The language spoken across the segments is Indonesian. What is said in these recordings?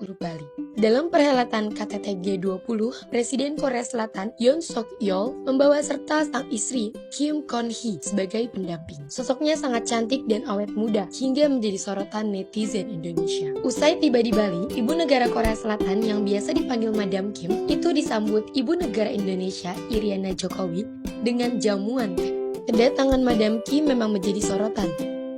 huruf Bali. Dalam perhelatan KTT G20, Presiden Korea Selatan Yoon Suk Yeol membawa serta sang istri Kim Kon Hee sebagai pendamping. Sosoknya sangat cantik dan awet muda hingga menjadi sorotan netizen Indonesia. Usai tiba di Bali, ibu negara Korea Selatan yang biasa dipanggil Madam Kim itu disambut ibu negara Indonesia Iriana Jokowi dengan jamuan teh. Kedatangan Madam Kim memang menjadi sorotan.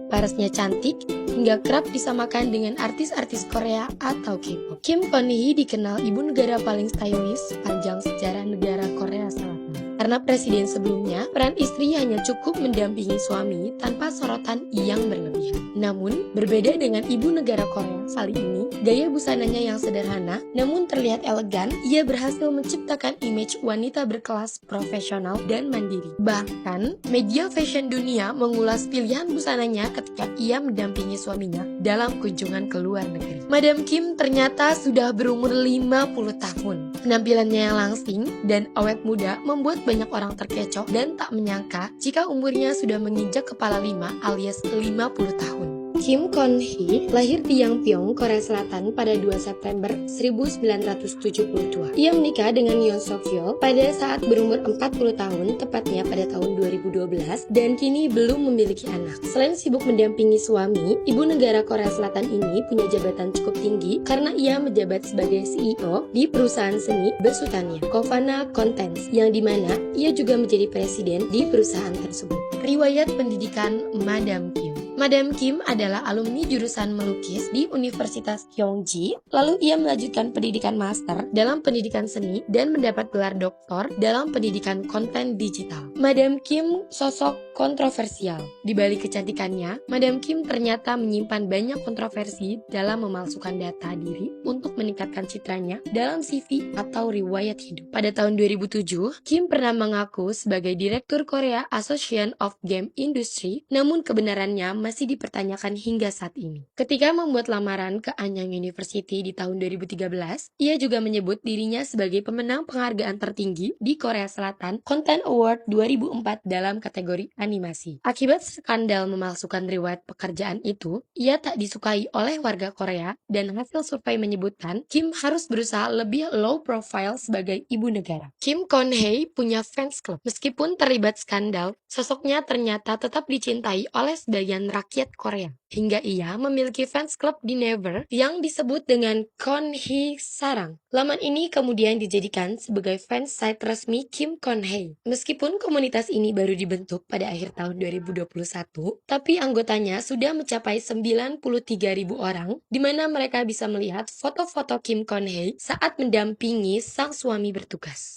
Parasnya cantik, hingga kerap disamakan dengan artis-artis Korea atau K-pop. Kim Kon Hee dikenal ibu negara paling stylish sepanjang sejarah negara Korea Selatan. Karena presiden sebelumnya, peran istri hanya cukup mendampingi suami tanpa sorotan yang berlebihan. Namun, berbeda dengan ibu negara Korea kali ini, gaya busananya yang sederhana namun terlihat elegan, ia berhasil menciptakan image wanita berkelas, profesional, dan mandiri. Bahkan, media fashion dunia mengulas pilihan busananya ketika ia mendampingi suaminya dalam kunjungan ke luar negeri. Madam Kim ternyata sudah berumur 50 tahun. Penampilannya yang langsing dan awet muda membuat banyak orang terkecoh dan tak menyangka jika umurnya sudah menginjak kepala 5 alias 50 tahun. Kim Kon Hee lahir di Yangpyeong, Korea Selatan pada 2 September 1972. Ia menikah dengan Yoon Suk Yeol pada saat berumur 40 tahun, tepatnya pada tahun 2012, dan kini belum memiliki anak. Selain sibuk mendampingi suami, ibu negara Korea Selatan ini punya jabatan cukup tinggi karena ia menjabat sebagai CEO di perusahaan seni besutannya, Kovana Contents, yang dimana ia juga menjadi presiden di perusahaan tersebut. Riwayat pendidikan Madam Kim. Madam Kim adalah alumni jurusan melukis di Universitas Kyungji, lalu ia melanjutkan pendidikan master dalam pendidikan seni dan mendapat gelar doktor dalam pendidikan konten digital. Madam Kim sosok kontroversial. Di balik kecantikannya, Madam Kim ternyata menyimpan banyak kontroversi dalam memalsukan data diri untuk meningkatkan citranya dalam CV atau riwayat hidup. Pada tahun 2007, Kim pernah mengaku sebagai Direktur Korea Association of Game Industry, namun kebenarannya masih dipertanyakan hingga saat ini. Ketika membuat lamaran ke Anyang University di tahun 2013, ia juga menyebut dirinya sebagai pemenang penghargaan tertinggi di Korea Selatan Content Award 2004 dalam kategori animasi. Akibat skandal memalsukan riwayat pekerjaan itu, ia tak disukai oleh warga Korea dan hasil survei menyebutkan Kim harus berusaha lebih low profile sebagai ibu negara. Kim Kon Hee punya fans club. Meskipun terlibat skandal, sosoknya ternyata tetap dicintai oleh sebagian rakyat Korea. Hingga ia memiliki fans club di Naver yang disebut dengan Kon Hee Sarang. Laman ini kemudian dijadikan sebagai fans site resmi Kim Kon Hee. Meskipun komunitas ini baru dibentuk pada akhir tahun 2021, tapi anggotanya sudah mencapai 93.000 orang, di mana mereka bisa melihat foto-foto Kim Kon Hee saat mendampingi sang suami bertugas.